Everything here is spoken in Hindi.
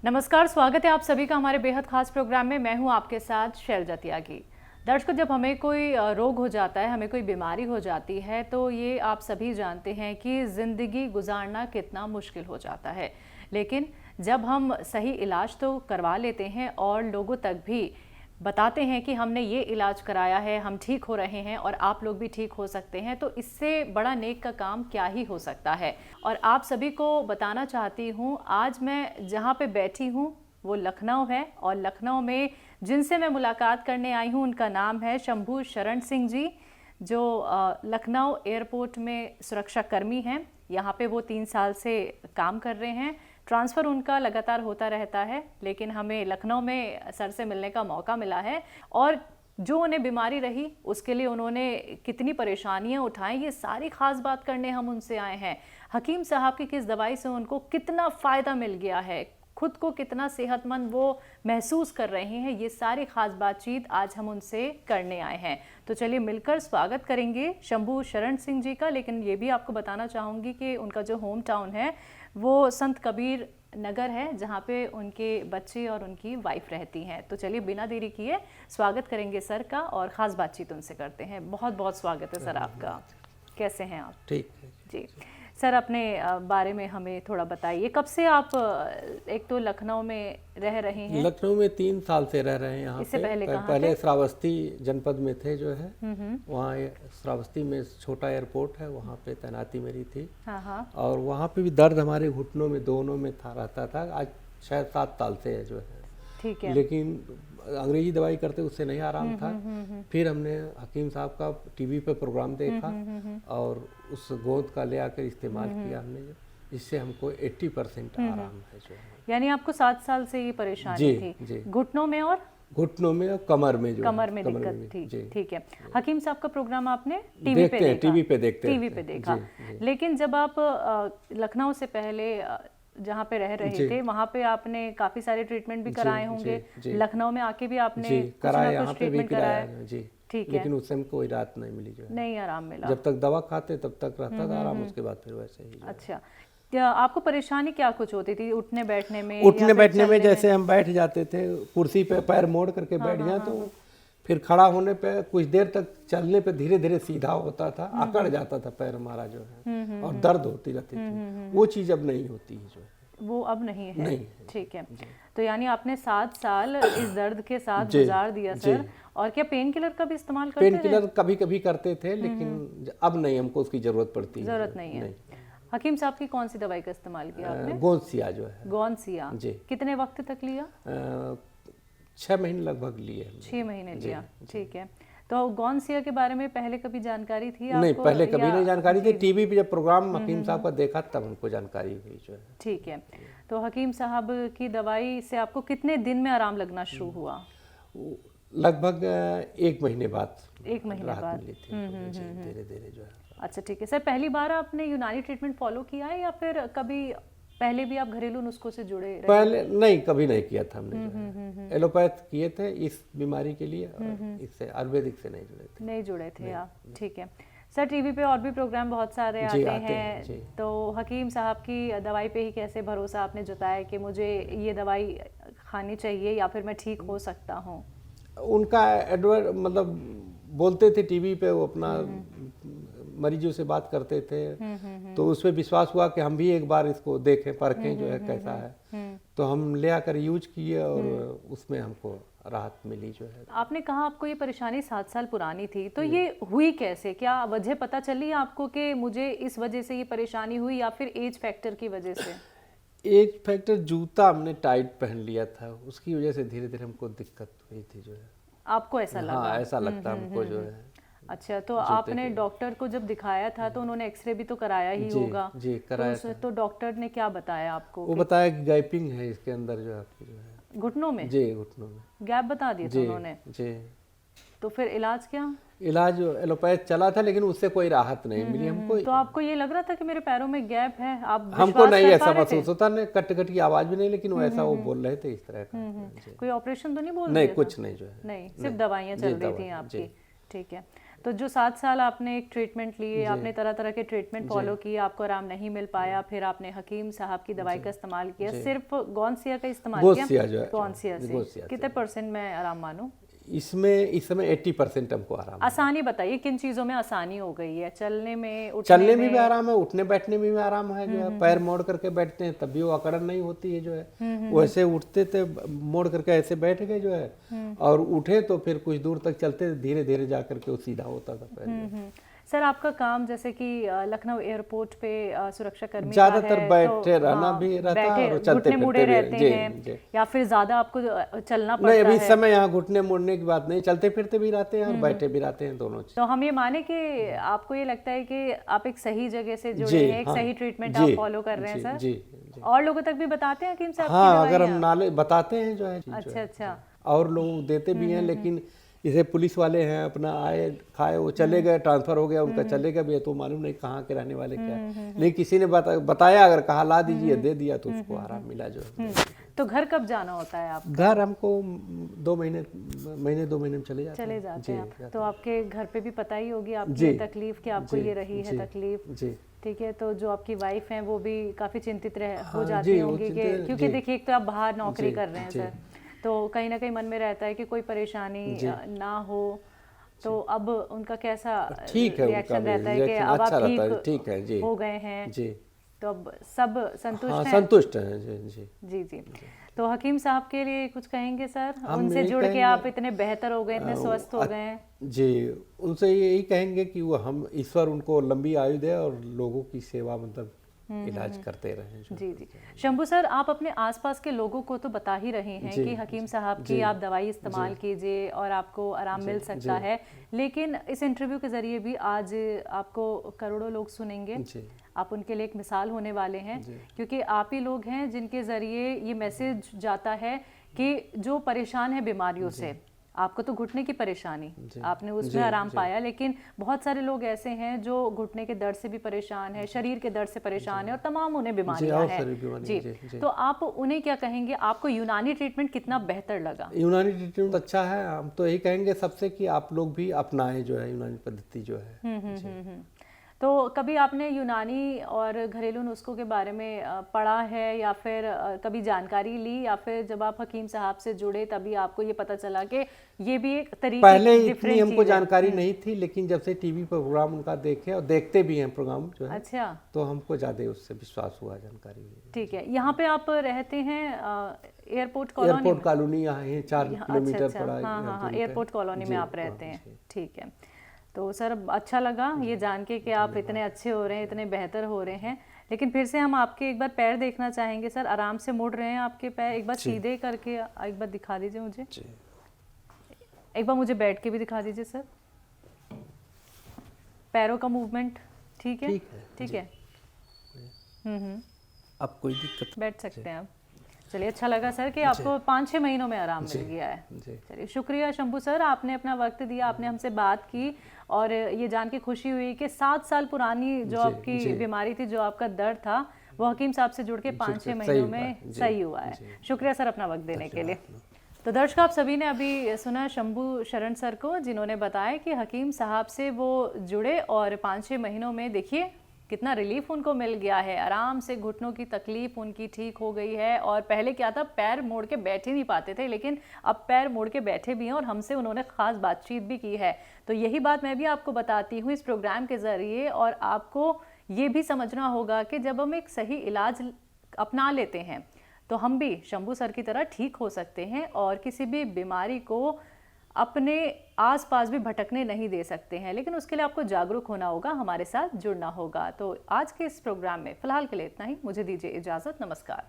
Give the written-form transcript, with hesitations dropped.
नमस्कार, स्वागत है आप सभी का हमारे बेहद खास प्रोग्राम में। मैं हूं आपके साथ शैलजा त्यागी। दर्शकों, जब हमें कोई रोग हो जाता है, हमें कोई बीमारी हो जाती है, तो ये आप सभी जानते हैं कि ज़िंदगी गुजारना कितना मुश्किल हो जाता है। लेकिन जब हम सही इलाज तो करवा लेते हैं और लोगों तक भी बताते हैं कि हमने ये इलाज कराया है, हम ठीक हो रहे हैं और आप लोग भी ठीक हो सकते हैं, तो इससे बड़ा नेक का काम क्या ही हो सकता है। और आप सभी को बताना चाहती हूँ, आज मैं जहाँ पे बैठी हूँ वो लखनऊ है और लखनऊ में जिनसे मैं मुलाकात करने आई हूँ उनका नाम है शंभू शरण सिंह जी, जो लखनऊ एयरपोर्ट में सुरक्षा कर्मी हैं। यहाँ पे वो 3 साल से काम कर रहे हैं। ट्रांसफ़र उनका लगातार होता रहता है, लेकिन हमें लखनऊ में सर से मिलने का मौका मिला है और जो उन्हें बीमारी रही उसके लिए उन्होंने कितनी परेशानियां उठाई, ये सारी ख़ास बात करने हम उनसे आए हैं। हकीम साहब की किस दवाई से उनको कितना फ़ायदा मिल गया है, खुद को कितना सेहतमंद वो महसूस कर रहे हैं, ये सारी ख़ास बातचीत आज हम उनसे करने आए हैं। तो चलिए मिलकर स्वागत करेंगे शंभू शरण सिंह जी का। लेकिन ये भी आपको बताना चाहूँगी कि उनका जो होम टाउन है वो संत कबीर नगर है, जहाँ पे उनके बच्चे और उनकी वाइफ रहती हैं। तो चलिए बिना देरी किए स्वागत करेंगे सर का और ख़ास बातचीत उनसे करते हैं। बहुत बहुत स्वागत है सर आपका। कैसे हैं आप? ठीक है जी सर, अपने बारे में हमें थोड़ा बताइए। कब से आप एक तो लखनऊ में रह रहे हैं? लखनऊ में 3 साल से रह रहे हैं यहाँ इससे पे। पहले कहाँ पहले थे? श्रावस्ती जनपद में थे जो है, वहाँ श्रावस्ती में छोटा एयरपोर्ट है, वहाँ पे तैनाती मेरी थी। हाँ। और वहाँ पे भी दर्द हमारे घुटनों में दोनों में रहता था। आज 6-7 साल से है जो है। ठीक है। लेकिन अंग्रेजी दवाई करते उससे नहीं आराम था। फिर हमने हकीम साहब का टीवी पे प्रोग्राम देखा और उस गोंद का ले आकर इस्तेमाल किया हमने, जिससे हमको 80% आराम है जो है। यानी आपको 7 साल से ये परेशानी थी? जी। घुटनों में और घुटनों में और कमर में जो कमर में दिक्कत थी। ठीक है। हकीम साहब का प्रोग्राम आपने टीवी पे देखा? टीवी पे देखा। लेकिन जब आप लखनऊ से पहले जहाँ पे रह रहे थे वहाँ पे आपने काफी सारे ट्रीटमेंट भी कराए होंगे। लखनऊ में आके भी आपने कराया, यहाँ पे भी कराया जी। ठीक है। लेकिन उससे हमको कोई राहत नहीं मिली जो है। नहीं आराम मिला? जब तक दवा खाते तब तक रहता था आराम, उसके बाद फिर वैसे ही। अच्छा, क्या आपको परेशानी क्या कुछ होती थी उठने बैठने में? उठने बैठने में जैसे हम बैठ जाते थे, कुर्सी पे पैर मोड़ करके बैठ जाए तो फिर खड़ा होने पे कुछ देर तक चलने पे धीरे धीरे सीधा होता था, अकड़ जाता था पैर हमारा जो है, और दर्द होती रहती थी। वो चीज़ अब नहीं होती है जो है। वो अब नहीं है? नहीं। ठीक है। तो यानी आपने 7 साल इस दर्द के साथ गुजार दिया सर। और क्या पेन किलर का भी इस्तेमाल करते थे? पेन किलर कभी कभी करते थे, लेकिन अब नहीं, हमको उसकी जरूरत पड़ती है। जरूरत नहीं है। हकीम साहब की कौन सी दवाई का इस्तेमाल किया आपने? गोंदसिया जो है। गोंदसिया जी। कितने वक्त तक लिया? 6 महीने लगभग लिए। 6 महीने लिया। ठीक है। तो गोंदसिया के बारे में पहले कभी जानकारी थी आपको? नहीं, पहले कभी नहीं जानकारी थी। टीवी पे जब प्रोग्राम हकीम साहब का देखा तब हमको जानकारी हुई जो है। ठीक है। तो हकीम साहब की दवाई से आपको कितने दिन में आराम लगना शुरू हुआ? लगभग 1 महीने बाद। 1 महीने बाद धीरे धीरे जो है। अच्छा, ठीक है सर। पहली बार आपने यूनानी ट्रीटमेंट फॉलो किया है या फिर कभी पहले भी आप घरेलू नुस्खों से जुड़े रहे? पहले नहीं, कभी नहीं किया था हमने। एलोपैथ किए थे इस बीमारी के लिए, इससे आयुर्वेदिक से नहीं जुड़े थे। नहीं जुड़े थे आप। ठीक है सर। टीवी पे और भी प्रोग्राम बहुत सारे आते हैं, तो हकीम साहब की दवाई पे ही कैसे भरोसा आपने जताया कि मुझे ये दवाई खानी चाहिए या फिर मैं ठीक हो सकता हूँ? उनका मतलब बोलते थे टीवी पे, वो अपना मरीजों से बात करते थे, तो उस पर विश्वास हुआ कि हम भी एक बार इसको देखें, परखें जो है कैसा है। तो हम ले आकर यूज किए और उसमें हमको राहत मिली जो है। आपने कहा आपको ये परेशानी 7 साल पुरानी थी, तो ये हुई कैसे? क्या वजह पता चली आपको कि मुझे इस वजह से ये परेशानी हुई या फिर एज फैक्टर की वजह से? एज फैक्टर, जूता हमने टाइट पहन लिया था, उसकी वजह से धीरे धीरे हमको दिक्कत हुई थी जो है। आपको ऐसा लगा? हाँ, ऐसा लगता हमको जो है। अच्छा, तो आपने डॉक्टर को जब दिखाया था तो उन्होंने एक्सरे भी तो कराया ही होगा? जी, कराया था। तो डॉक्टर ने क्या बताया आपको? वो बताया कि गैपिंग है इसके अंदर जो आपकी जो है घुटनों में? जी, घुटनों में गैप बता दिया था उन्होंने? जी। तो फिर इलाज क्या? इलाज एलोपैथ चला था, लेकिन उससे कोई राहत नहीं मिली हमको। तो आपको ये लग रहा था कि मेरे पैरों में गैप है? आप हमको नहीं ऐसा महसूस होता, नहीं कट कट की आवाज भी नहीं, लेकिन वो ऐसा वो बोल रहे थे इस तरह का। कोई ऑपरेशन तो नहीं बोल रहे? नहीं, कुछ नहीं जो है। नहीं, सिर्फ दवाइयाँ चल रही थी आपकी। ठीक है। तो जो 7 साल आपने एक ट्रीटमेंट लिए, आपने तरह तरह के ट्रीटमेंट फॉलो किए, आपको आराम नहीं मिल पाया, फिर आपने हकीम साहब की दवाई का इस्तेमाल किया, सिर्फ गौनसिया का इस्तेमाल किया, गौनसिया से कितने % मैं आराम मानूं? इसमें इस समय 80% हमको आराम है। आसानी बताइए, किन चीजों में आसानी हो गई है? चलने में, चलने में भी आराम है, उठने बैठने में भी आराम है, जो है पैर मोड़ करके बैठते हैं तब भी वो अकड़न नहीं होती है, जो है वैसे उठते थे मोड़ करके ऐसे बैठ गए जो है, और उठे तो फिर कुछ दूर तक चलते, धीरे धीरे जा करके वो सीधा होता था पैर। सर आपका काम जैसे कि लखनऊ एयरपोर्ट पे सुरक्षा कर्मी ज्यादातर बैठे तो, रहना भी रहता है और चलते घुटने मुड़े रहते हैं, या फिर ज्यादा आपको चलना पड़ता है? नहीं, अभी इस समय यहाँ घुटने मुड़ने की बात नहीं, चलते फिरते भी रहते हैं और बैठे भी रहते हैं, दोनों। तो हम ये माने कि आपको ये लगता है कि आप एक सही जगह से जुड़े हैं, एक सही ट्रीटमेंट आप फॉलो कर रहे हैं सर? जी। और लोगों तक भी बताते हैं हकीम साहब? हाँ, अगर हम नाले बताते हैं जो है। अच्छा। और लोग देते भी हैं, लेकिन जैसे पुलिस वाले हैं, अपना आए खाए वो चले गए, ट्रांसफर हो गया उनका, चले गए भी, तो मालूम नहीं कहाँ के रहने वाले क्या। नहीं, किसी ने बताया, अगर कहा ला दीजिए, दे दिया तो उसको आराम मिला जो है। तो घर कब जाना होता है आप? घर हमको 2 महीने 2 महीने में चले जाते हैं। तो आपके घर पे भी पता ही होगी आपकी तकलीफ कि आपको ये रही है तकलीफ जी। ठीक है, तो जो आपकी वाइफ हैं वो भी काफी चिंतित हो जाती होंगी, क्योंकि देखिए एक तो आप बाहर नौकरी कर रहे हैं सर, तो कहीं ना कहीं मन में रहता है कि कोई परेशानी ना हो, तो अब उनका कैसा रिएक्शन रहता है कि अब आप ठीक हो गए हैं जी, तो अब सब संतुष्ट हैं? संतुष्ट हैं जी। तो हकीम साहब के लिए कुछ कहेंगे सर? उनसे जुड़ के आप इतने बेहतर हो गए, इतने स्वस्थ हो गए हैं जी, उनसे यही कहेंगे कि वो हम ईश्वर उनको लंबी आयु दे और लोगों की सेवा, मतलब इलाज करते रहें। जी। शंभू सर, आप अपने आसपास के लोगों को तो बता ही रहे हैं कि हकीम साहब की आप दवाई इस्तेमाल कीजिए और आपको आराम मिल सकता है, लेकिन इस इंटरव्यू के जरिए भी आज आपको करोड़ों लोग सुनेंगे, आप उनके लिए एक मिसाल होने वाले हैं, क्योंकि आप ही लोग हैं जिनके जरिए ये मैसेज जाता है कि जो परेशान है बीमारियों से, आपको तो घुटने की परेशानी, आपने उसमें आराम पाया, लेकिन बहुत सारे लोग ऐसे हैं जो घुटने के दर्द से भी परेशान है, शरीर के दर्द से परेशान है, और तमाम उन्हें बीमारियां हैं जी। तो आप उन्हें क्या कहेंगे? आपको यूनानी ट्रीटमेंट कितना बेहतर लगा? यूनानी ट्रीटमेंट अच्छा है, हम तो यही कहेंगे सबसे कि आप लोग भी अपनाएं जो है यूनानी पद्धति जो है। तो कभी आपने यूनानी और घरेलू नुस्खों के बारे में पढ़ा है, या फिर कभी जानकारी ली, या फिर जब आप हकीम साहब से जुड़े तभी आपको ये पता चला कि ये भी एक तरीके? पहले इतनी हमको जानकारी नहीं थी, लेकिन जब से टीवी पर प्रोग्राम उनका देखे, और देखते भी हैं प्रोग्राम जो है, अच्छा, तो हमको ज्यादा उससे विश्वास हुआ, जानकारी। ठीक है, यहाँ पे आप रहते हैं एयरपोर्ट कॉलोनी, यहाँ है 4 किलोमीटर पड़ा। हाँ, एयरपोर्ट कॉलोनी में आप रहते हैं, ठीक है। तो सर अच्छा लगा ये जान के कि आप इतने अच्छे हो रहे हैं, इतने बेहतर हो रहे हैं, लेकिन फिर से हम आपके एक बार पैर देखना चाहेंगे सर। आराम से मुड़ रहे हैं आपके पैर, एक बार सीधे करके एक बार दिखा दीजिए मुझे, एक बार मुझे बैठ के भी दिखा दीजिए सर। पैरों का मूवमेंट ठीक है? ठीक है। अब कोई दिक्कत? बैठ सकते हैं आप। चलिए, अच्छा लगा सर कि आपको 5-6 महीनों में आराम मिल गया है। चलिए, शुक्रिया शंभू सर, आपने अपना वक्त दिया, आपने हमसे बात की, और ये जान के खुशी हुई कि 7 साल पुरानी जो आपकी बीमारी थी, जो आपका दर्द था, वो हकीम साहब से जुड़ के 5-6 महीनों में सही हुआ है। शुक्रिया सर अपना वक्त देने के लिए। तो दर्शक, आप सभी ने अभी सुना शंभू शरण सर को, जिन्होंने बताया कि हकीम साहब से वो जुड़े और 5-6 महीनों में देखिए कितना रिलीफ उनको मिल गया है, आराम से घुटनों की तकलीफ उनकी ठीक हो गई है। और पहले क्या था, पैर मोड़ के बैठे नहीं पाते थे, लेकिन अब पैर मोड़ के बैठे भी हैं, और हमसे उन्होंने ख़ास बातचीत भी की है। तो यही बात मैं भी आपको बताती हूँ इस प्रोग्राम के ज़रिए, और आपको ये भी समझना होगा कि जब हम एक सही इलाज अपना लेते हैं तो हम भी शंभू सर की तरह ठीक हो सकते हैं, और किसी भी बीमारी को अपने आसपास भी भटकने नहीं दे सकते हैं। लेकिन उसके लिए आपको जागरूक होना होगा, हमारे साथ जुड़ना होगा। तो आज के इस प्रोग्राम में फ़िलहाल के लिए इतना ही, मुझे दीजिए इजाज़त, नमस्कार।